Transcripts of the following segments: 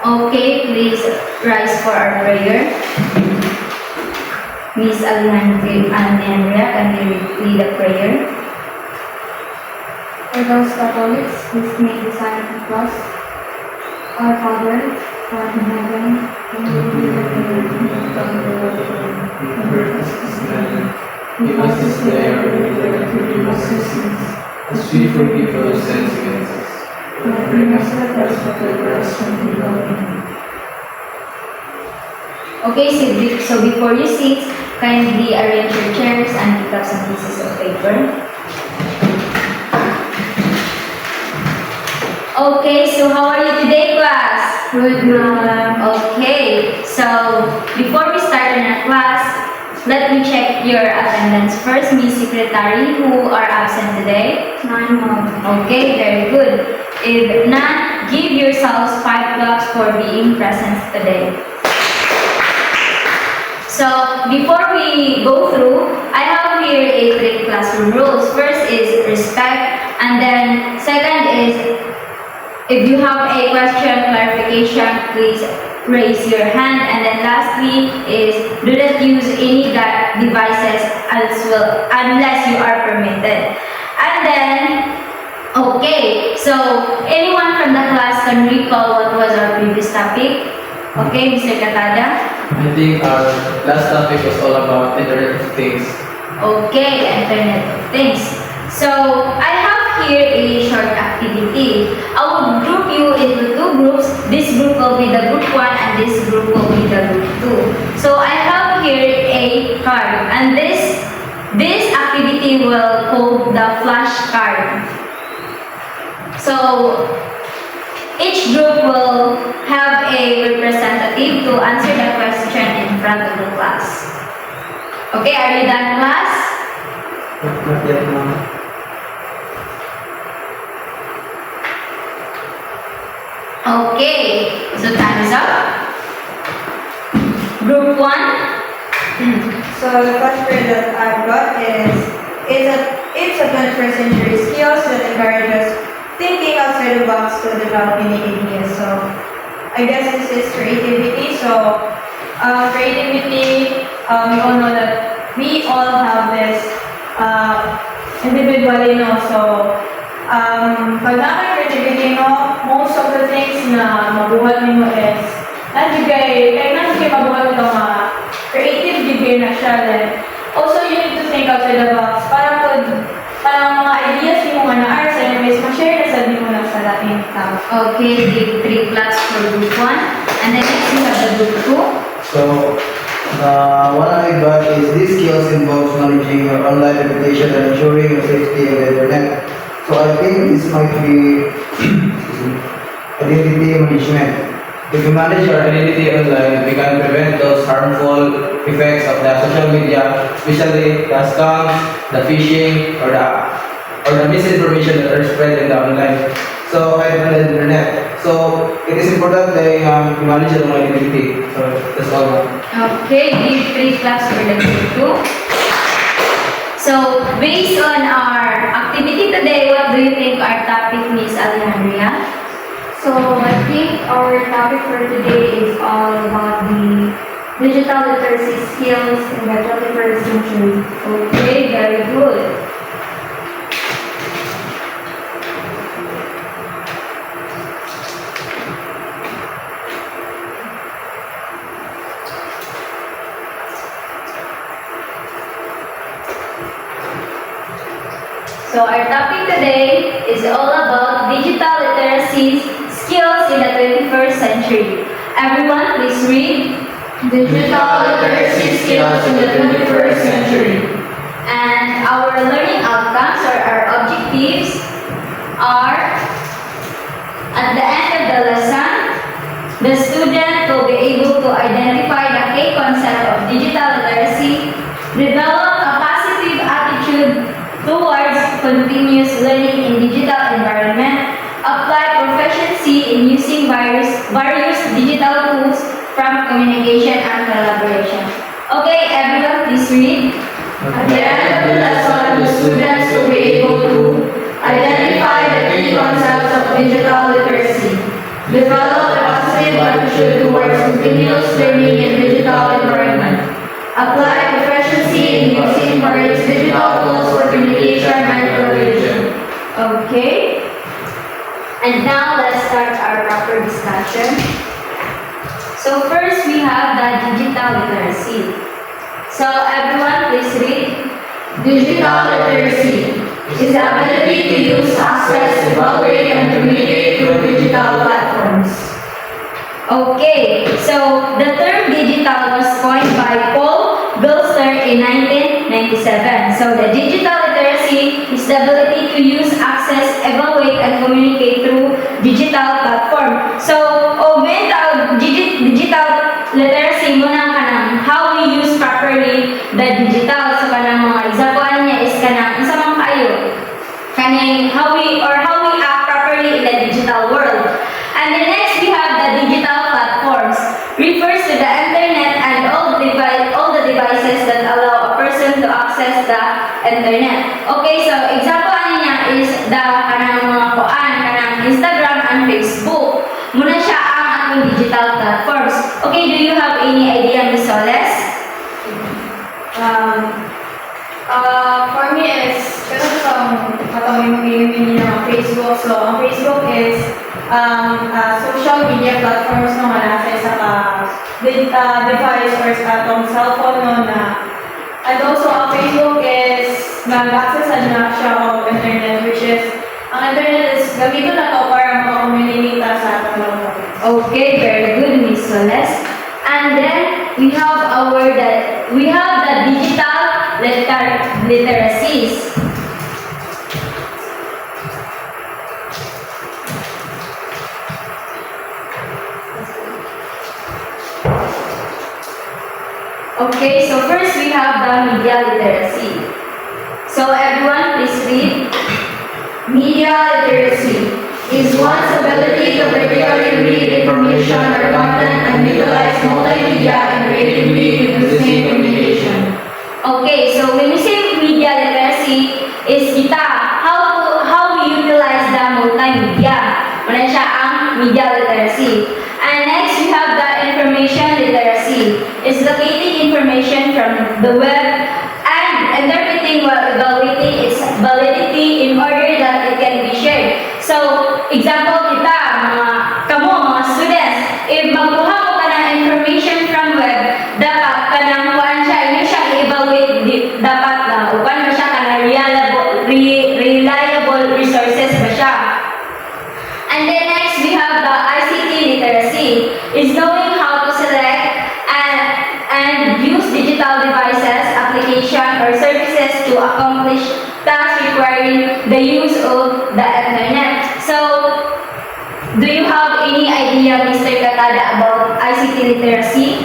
Okay, please rise for our prayer. Miss Alejandra, can you lead the prayer? For those Catholics, please make the sign of the cross. Our Father, who art in heaven, hallowed be thy name. Give us this day our daily bread, and forgive us our sins, as we forgive those who sin against us. Not bring us to test, but deliver us from evil. Amen. Okay, so before you sit, kindly arrange your chairs and pick up some pieces of paper. Okay, so how are you today, class? Good, ma'am. Okay, so before we start in our class, let me check your attendance first. Miss Secretary, who are absent today? Nine, ma'am. Okay, very good. If none, give yourselves 5 claps for being present today. So, before we go through, I have here 3 classroom rules. First is respect, and then second is if you have a question, clarification, please raise your hand. And then lastly is do not use any devices unless you are permitted. And then, okay, so anyone from the class can recall what was our previous topic? Okay, Mr. Katada? I think our last topic was all about Internet of Things. Okay, Internet of Things. So, I have here a short activity. I will group you into 2 groups. This group will be the group 1 and this group will be the group 2. So, I have here a card and this activity will hold the flashcard. So, each group will have a representative to answer the question in front of the class. Okay, are you done, class? Not yet, ma'am. Okay, so time is up. Group 1. So the first word that I've got is it's a 21st century skills that encourages thinking outside the box to develop unique ideas. So I guess this is creativity. So creativity, we all know that we all have this individually, no? So pag naman creativity, no, most of the things na mabuhat mo is nandiyo mabuhat ito mga creative gigay na siya. Then, also, you need to think outside the box. Parang mga ideas mo nga na arts, anyways, ma-share na sa di mo na sa dating tao. Okay, give 3 claps for group 1. And then next we have the group 2. So, what I got is these skills involves managing your online reputation and ensuring your safety on the internet. So I think this might be identity management. If we manage our identity online, we can prevent those harmful effects of the social media, especially the scams, the phishing, or the misinformation that are spread in the online. So I on the internet. So it is important that We manage our own identity. So that's all. Okay, give 3 claps for the group 2. So, based on our activity today, what do you think our topic, Miss Alejandra? So I think our topic for today is all about the digital literacy skills in the 21st century. Okay, very good. So our topic today is all about digital literacy skills in the 21st century. Everyone, please read. Digital literacy skills in the 21st century. And our learning outcomes or our objectives are, at the end of the lesson, the student will be able to identify the key concept of digital literacy, develop a positive attitude towards continuous learning in digital environment, apply proficiency in using various digital tools from communication and collaboration. Okay, everyone, please read. At the end of the lesson, the students will be able to identify the key concepts of digital literacy, develop a positive positive attitude towards continuous learning in digital environment. Apply proficiency in using various digital tools for communication and collaboration. Okay. And now let's start our proper discussion. So first we have the digital literacy. So everyone please read. Digital literacy is the ability to use, access, evaluate, and communicate through digital platforms. Okay, so the term digital was coined by Paul Bilster in 1997. So the digital literacy is the ability to use, access, evaluate, and communicate through digital platform. So, when the digital literacy muna kanang how we use properly the digital. So kanang mga example niya is kanang isa man kayo kaning how we act properly in the digital world. And the next we have the digital platforms, refers to the internet and all the devices that allow a person to access the internet. Okay, so example niya is the kanang mga kuan kanang Instagram and Facebook. Muna siya ang ating digital platforms. Okay, do you have any idea, Miss Soles? For me is, pero katawin mo yung Facebook. So, ang Facebook is social media platforms na malasa sa device or sa atong cellphone no na. And also, ang Facebook is mag-access na siya of internet, which is, ang internet is gamitin na to para makakommunicate sa atong mga. Okay, very good, Miss Soles. And then we have the digital literacies. Okay, so first we have the media literacy. So everyone, please read. Media literacy is one's ability to critically read information or content and utilize multimedia and creatively using communication. Okay, so when we say media literacy, is kita how we utilize the multimedia. Wala siya ang media literacy. And next we have the information literacy. Is locating information from the web and interpreting while evaluating its validity in order that it can be shared. So, example kita, mga students, if magkuha mo ka ng information from web, dapat ka nang kuhaan siya, hindi siya i-evaluate, dapat na, upan mo siya ka na reliable resources ba siya. And then next, we have the ICT literacy, is knowing how to select and use digital devices, application, or services to accomplish tasks requiring the use of the internet. So, do you have any idea, Mr. Katada, about ICT literacy?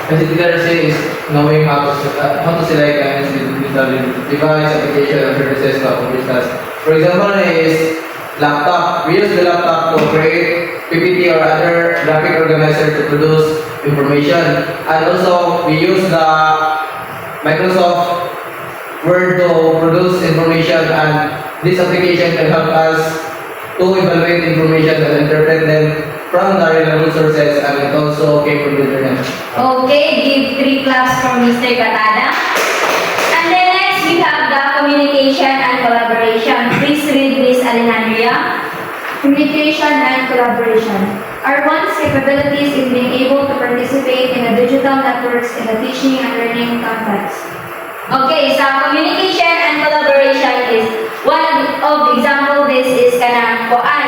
ICT literacy is knowing how to select and use digital device, application, and services to accomplish tasks. For example, is laptop. We use the laptop to create PPT or other graphic organizer to produce information. And also, we use the Microsoft Word to produce information, and this application can help us to evaluate information and interpret them from the reliable sources, and it also came from the internet. Okay, give 3 claps for Mr. Katada. And then next, we have the communication and collaboration. Please read Miss Alejandria. Communication and collaboration are one's capabilities in being able to participate in the digital networks in the teaching and learning context. Okay, so communication and collaboration is one of example. This is kanang kuan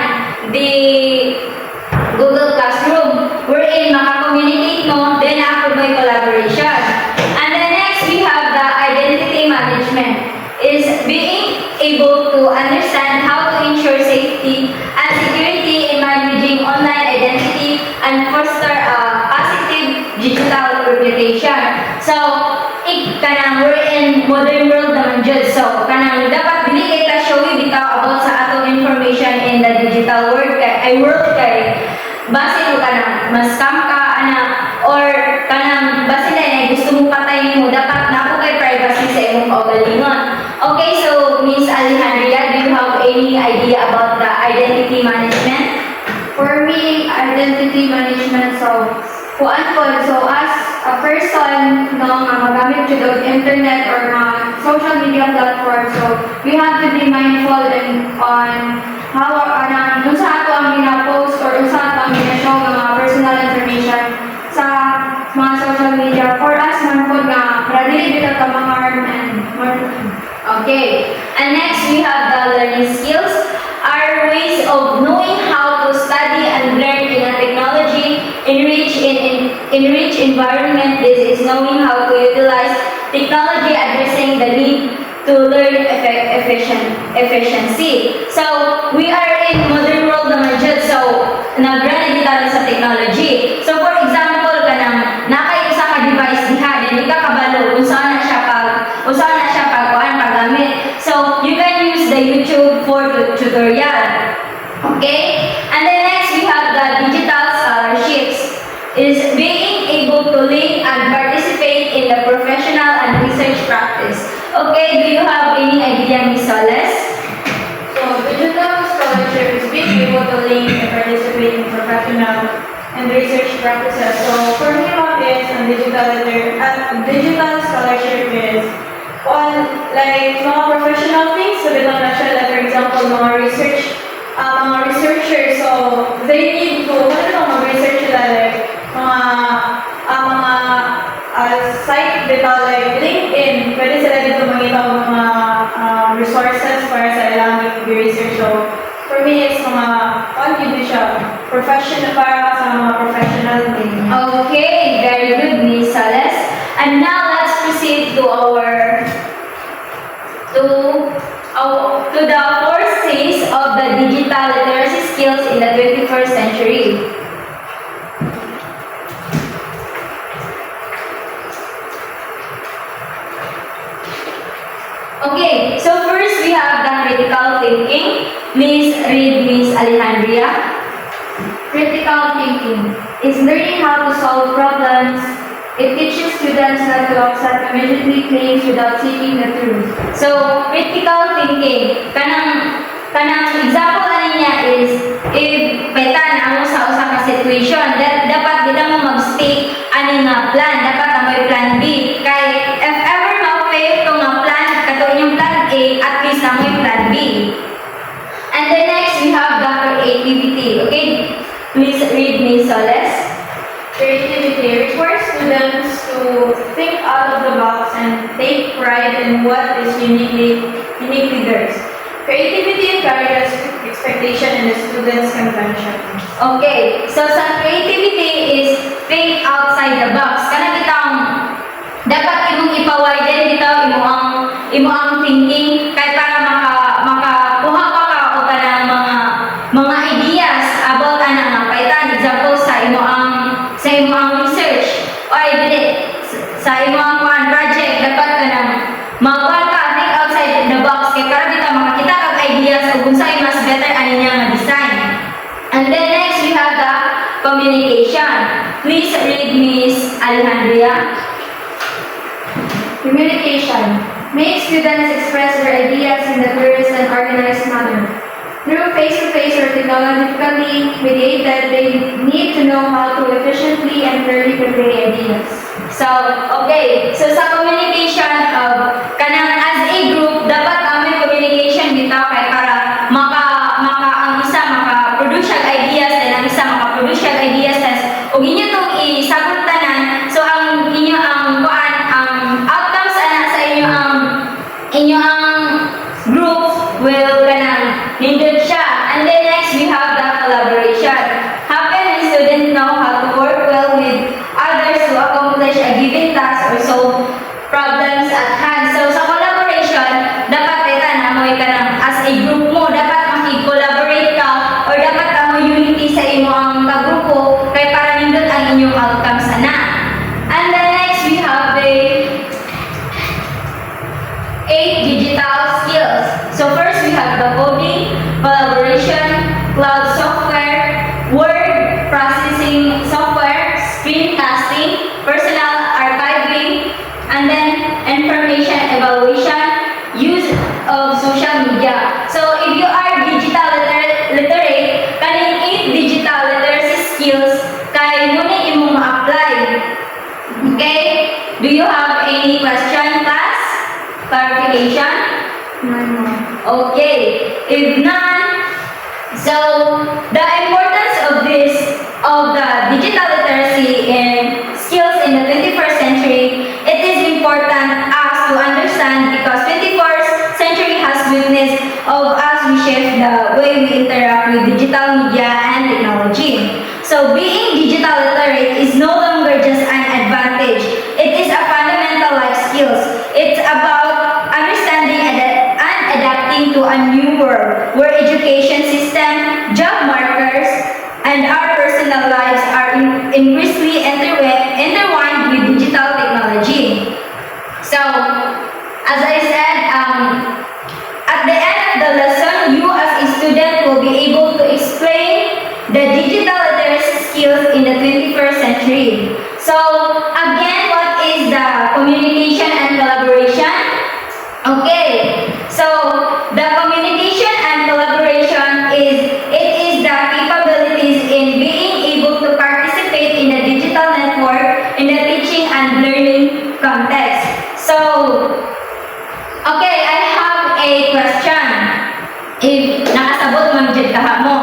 the Google Classroom wherein maka-communicate mo, then ako may collaboration. And then next we have the identity management, is being able to understand how to ensure safety and security in managing online identity and foster a positive digital reputation. So, kanang we're in modern world naman jud. So, kanang dapat dili kay ta showy bitaw about sa atong information in the digital world kay base mo kanang ma-scam ka ana or kanang base na gusto mo patay mo, dapat nako kay privacy sa imong kaugalingon. Okay, so Miss Alejandria, do you have any idea about the identity management? For me, identity management, so kuan po, so as a person no, nga magamit jud og internet or mga social media platform, so we have to be mindful on how kung sa ato ang gina-post or kung sa ato ang gina-show ng mga personal information sa mga social media for us man po nga para dili bitaw ka ma-harm and Okay. And next we have the learning skills. Are ways of knowing how to study and learn in a technology enriched environment. This is knowing how to utilize technology, addressing the need to learn efficiency. So we are in modern world naman dyan. So nag-run tayo sa technology. So for example, kanang nakay usa ka device diha, hindi ka kabalo kung saan na siya paggamit. So you can use the YouTube for the tutorial. Okay? And then next we have the digital scholarships. Is being able to link and participate in the professional and research practice. Okay, do you have any idea, Ms. Soles? So, digital scholarship is being able to link and participate in professional and research practices. So, for me, what is a digital scholarship is on like mga professional things. So, bilang na siya, like, for example, mga researchers. So, they need to, mag-research sila, like, mga site dito, like LinkedIn, pwede sila dito makita ng mga resources para sa ilang research. So, for me, it's mga professional para sa mga professional thing. Okay, very good, Ms. Soles. And now let's proceed to the fourth phase of the digital literacy skills in the 21st century. Okay, so first we have the critical thinking. Please read Ms. Alejandria. critical thinking is learning how to solve problems. It teaches students not to accept immediately claims without seeking the truth. So, critical thinking, kanang example niya is, if petan ang sa usa ka situation, dapat dito mo mag-state ani nga plan, dapat na may plan B. Kay, if ever ma-fail to nga plan, kato yung plan A, at least na may plan B. And then next, we have the creativity. Okay, please read Ms. Soles. Creativity requires students to think out of the box and take pride in what is uniquely theirs. Creativity encourages expectation in the students' convention. Okay, so sa creativity is think outside the box. Kana bitang dapat imong ipawiden bitaw imo ang thinking kay para makakuha pa ka og kanang mga ideas about ana nga paitan example sa imo ang research or sa imo ang project dapat kanang magkuha ka think outside the box kay para bitaw makakita kag ideas ug unsay mas better ani niya nga design. And then next we have the communication. Please read Ms. Alejandria. Communication makes students express their ideas in the clearest and organized manner. Through face-to-face or technologically mediated, they need to know how to efficiently and clearly convey ideas. So, okay. So, sa communication, kanang as a group, dapat may communication bitaw kay para ang isa maka-produce siya ideas, then ang isa maka-produce siya ideas, ug inyo tong isabot-tanan. So, ang outcomes ana sa inyo ang group will kanang nindot siya. And then next, we have the collaboration. How can a student know how to work well with others to accomplish a given task or solve problems at hand? So, sa collaboration, dapat kita na mo'y So, the importance of the digital literacy and skills in the 21st century, it is important us to understand because 21st century has witnessed of us reshape the way we interact with digital media and technology. So, being digital literate is no longer just an advantage. It is a fundamental life skills. It's about understanding and adapting to a new world where education system, job markers, and our personal lives are increasingly intertwined with digital technology. So, as I said, at the end of the lesson, you as a student will be able to explain the digital literacy skills in the 21st century. So, again, what is the communication and collaboration? Okay, so the communication and collaboration is the capabilities in being able to participate in a digital network in the teaching and learning context. So, okay, I have a question. If nakasabot man dyan kaha mo.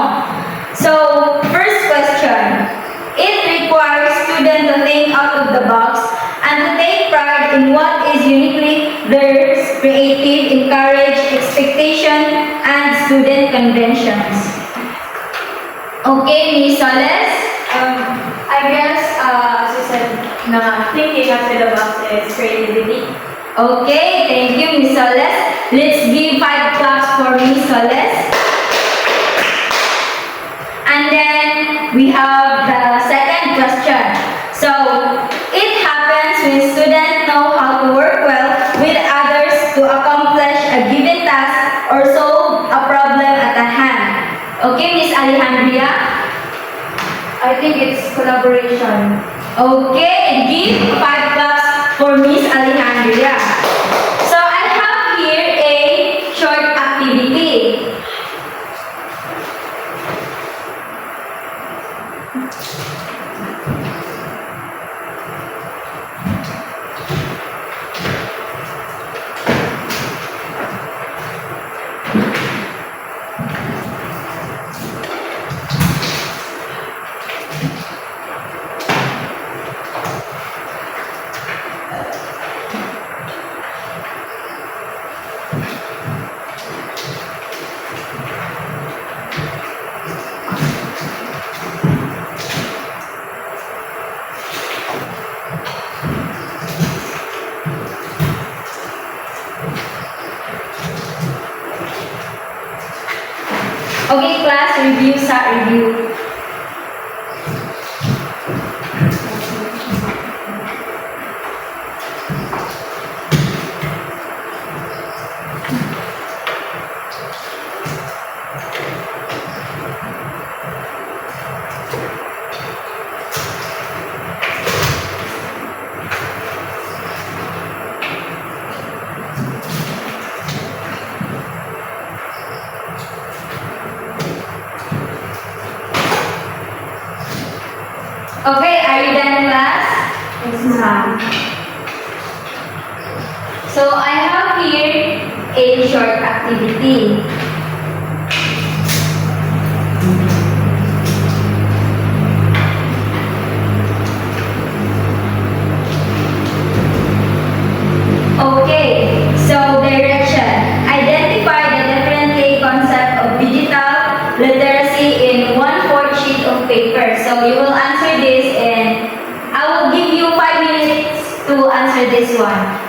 So, first question. It requires students to think out of the box and to take pride in what is uniquely theirs, creative, encourage, expectation, and student conventions. Okay, Ms. Soles? I guess, as you said, na thinking outside the box is creativity. Okay, thank you, Ms. Soles. Let's give 5 claps for Ms. Soles. And then we have the second question. So, it happens when students know how to work well with others to accomplish a given task or solve a problem at hand. Okay, Ms. Alejandria? I think it's collaboration. Okay, give 5 claps for Miss Alejandria. So I have here a short activity. Okay, class review, sa review. Okay, are you done, class? Yes, ma'am. So I have here a short activity. Okay, so direction. Identify the different key concept of digital literacy in 1/4 sheet of paper. So you will answer this and I will give you 5 minutes to answer this one.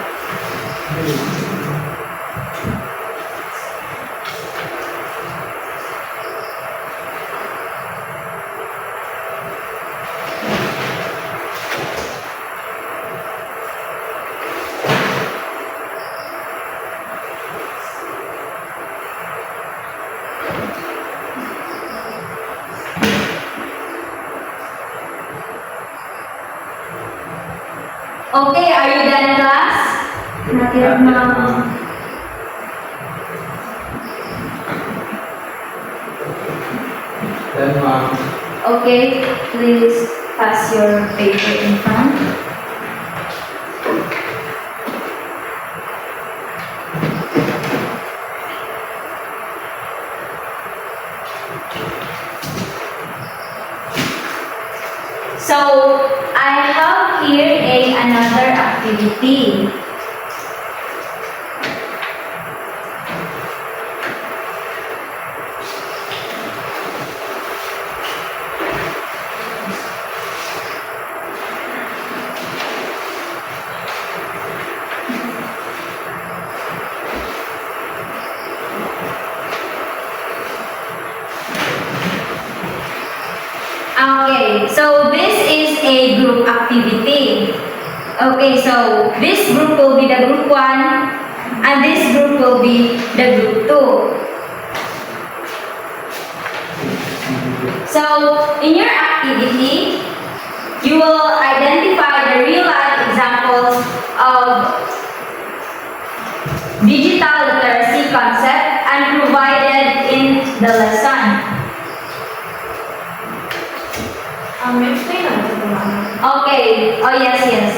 Okay, are you done, class? Not yet, ma'am. Then, ma'am. Okay, please pass your paper in front. So I have here another activity. Okay, so this is a group activity. Okay, so this group will be the group 1 and this group will be the group 2. So in your activity, you will identify the real life examples of digital literacy concept and provided in the lesson. Explain naman sa mga. Okay. Oh, yes, yes.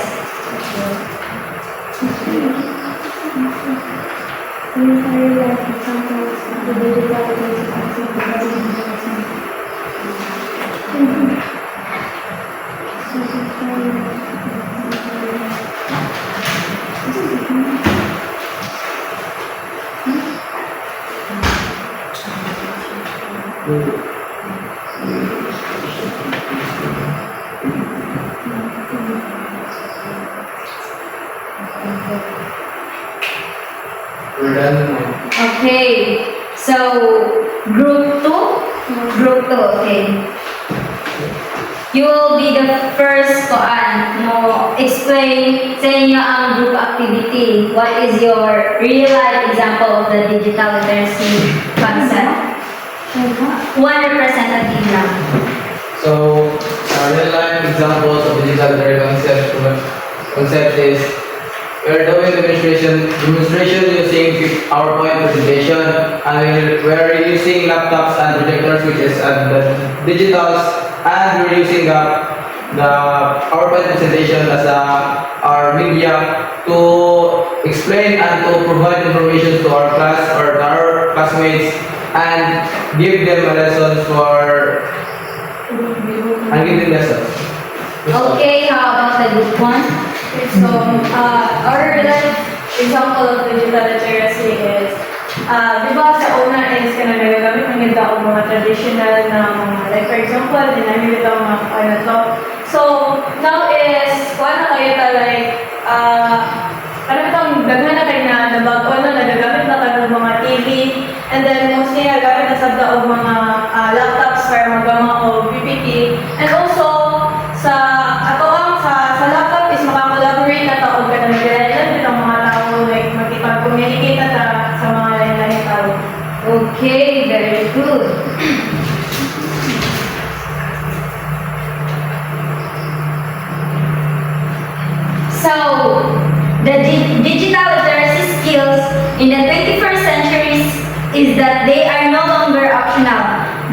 We're done now. Okay. So, group 2? Group 2, okay. You will be the first explain sa inyo ang group activity. What is your real life example of the digital literacy concept? One representative lang. So, real life examples of digital literacy concept is we're doing demonstration using PowerPoint presentation, and we're using laptops and projectors, which is the digitals, and we're using the PowerPoint presentation as our media to explain and to provide information to our class or to our classmates and give them a lesson and give them lessons. Okay, how about the group 1? Okay, so, our life example of digital literacy is, di ba sa una is ka na nagagamit ng ganda o mga traditional na mga, like for example, dinamit ito mga ano to. So, now is, kung ano kayo ta, like, ano itong daghan na kayo na nabago na, nagagamit na kayo ng mga TV, and then mostly nagagamit na sa daog mga laptops para magama o PPT, and also, sa laptop is makakolaborate na tao ka na nag-relate ng mga tao, like magkipag-communicate na sa mga lain-lain tao. Okay, very good. So, the digital literacy skills in the 21st century is that they are no longer optional,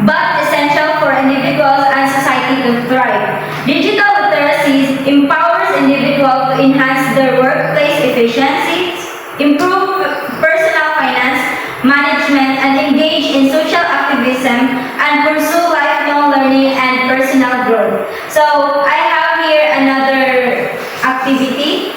but essential for individuals and society to thrive. Digital literacy empowers individuals to enhance their workplace efficiency, improve personal finance management, and engage in social activism and pursue lifelong learning and personal growth. So, I have here another activity.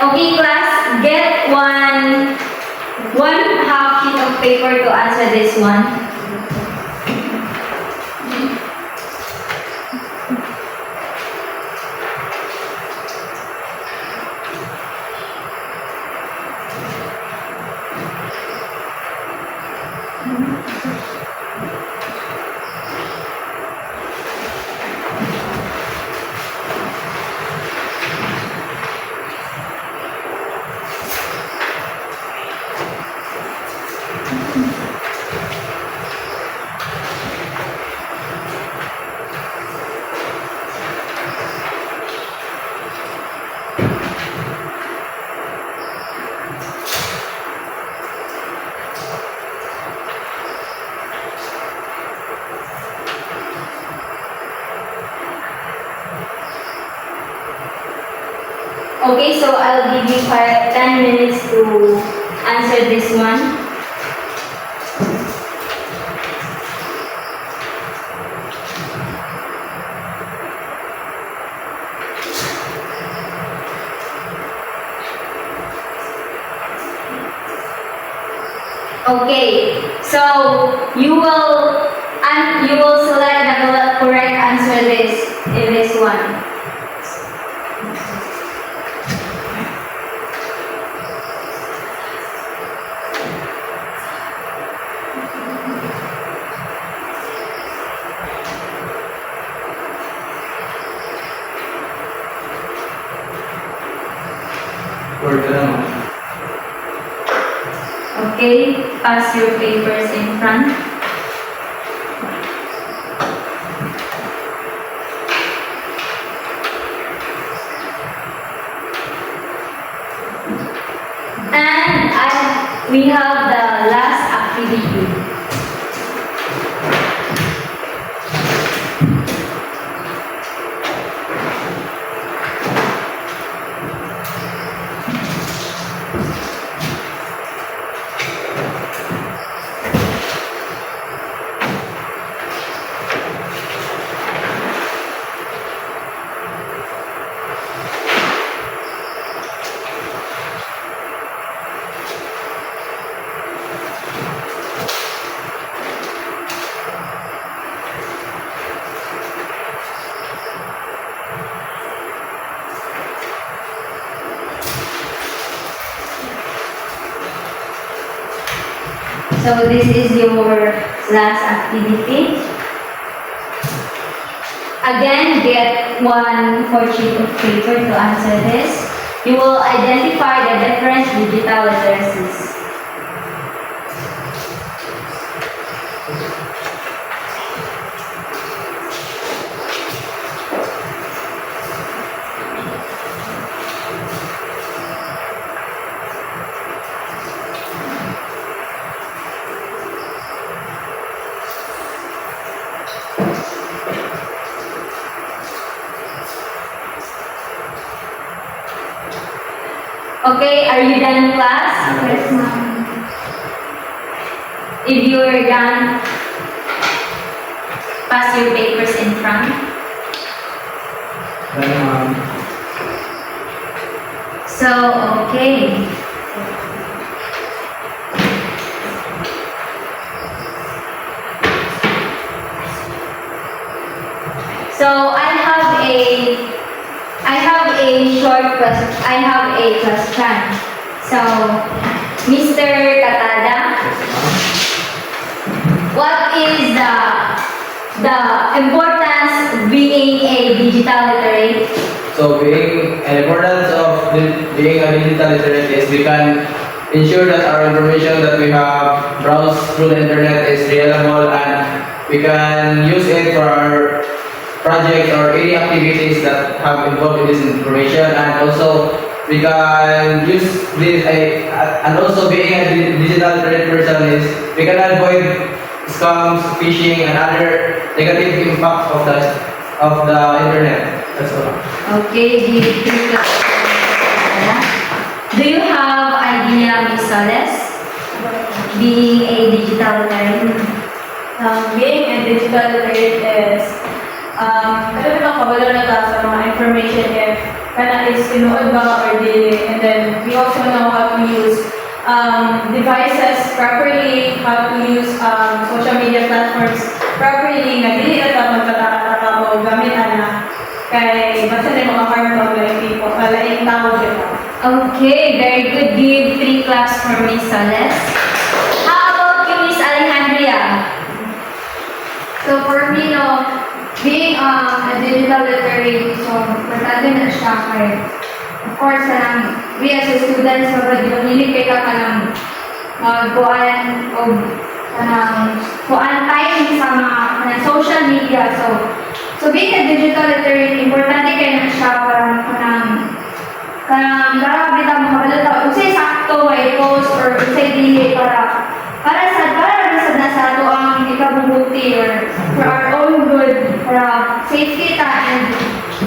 Okay, class, get one half sheet of paper to answer this one. Okay, so I'll give you 10 minutes to answer this one. Okay, so you will select the correct answer in this one. Word ka naman. Okay, pass your papers in front. And we have the last activity. So this is your last activity. Again, get 1/4 sheet of paper to answer this. You will identify the different digital literacies. Okay, are you done, class? Yes, ma'am. If you are done, pass your papers in front. Ano, ma'am? So, okay. So, I have a short question. I have a question. So, Mr. Katada, what is the importance of being a digital literate? So an importance of being a digital literate is we can ensure that our information that we have browsed through the internet is reliable, and we can use it for our projects or any activities that have involved in this information, and also we can use this and also being a digital literate person is we can avoid scams, phishing, and other negative impacts of the internet. That's all. Okay, do you have idea, Ms. Soles? Being a digital literate? Being a digital literate is, alam mo lang, kabalo na ta sa mga information if kana is sinuod ba or dili. And then we also know how to use devices properly, how to use social media platforms properly, na dili na ta magtataka-taka o gamit na kay basta na mga harm to like people, like tao dito. Okay, very good. Give 3 claps for Ms. Soles. How about you, Ms. Alejandria? So for me, no, being a digital literate, so importante na siya kay, of course, we as a students, magpapili kay ka ng magkuhan o kuhan tayo sa mga social media. So being a digital literate, importante kayo na siya kanang kita makabalata kung sa'y sakto may post or kung sa'y dili para sa nasa ato ang ikabubuti or for our own good, para safety ta and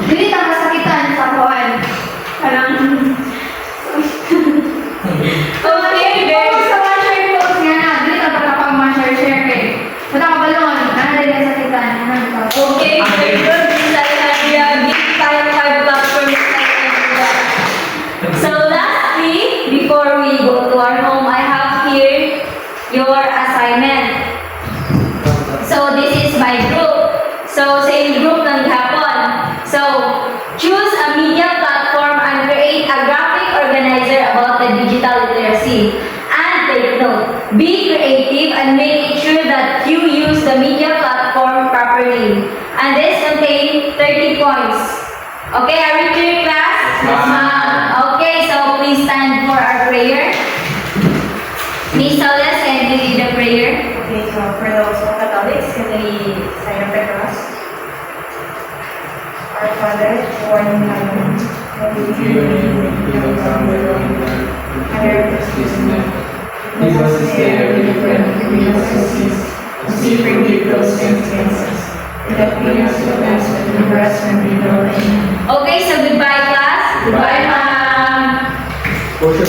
dili ta masakitan sa kuhan kanang assignment. So this is my group. So same group ng hapon. So choose a media platform and create a graphic organizer about the digital literacy. And take note, be creative and make sure that you use the media platform properly. And this contains 30 points. Okay, are we clear, class? Yes, ma'am. Okay, so please stand for our prayer. Miss Soles, can you lead the prayer? Okay, so for those who are Catholics, can they sign up the cross? Our Father, who art in heaven, hallowed be your name, your kingdom come, your will be done, on earth as it is in heaven. Give us this day our daily bread, and forgive us our sins, as we forgive those who sin against us. And not bring us to offense, but deliver us from evil. Amen. Okay, so goodbye, class. Goodbye, ma'am. Portion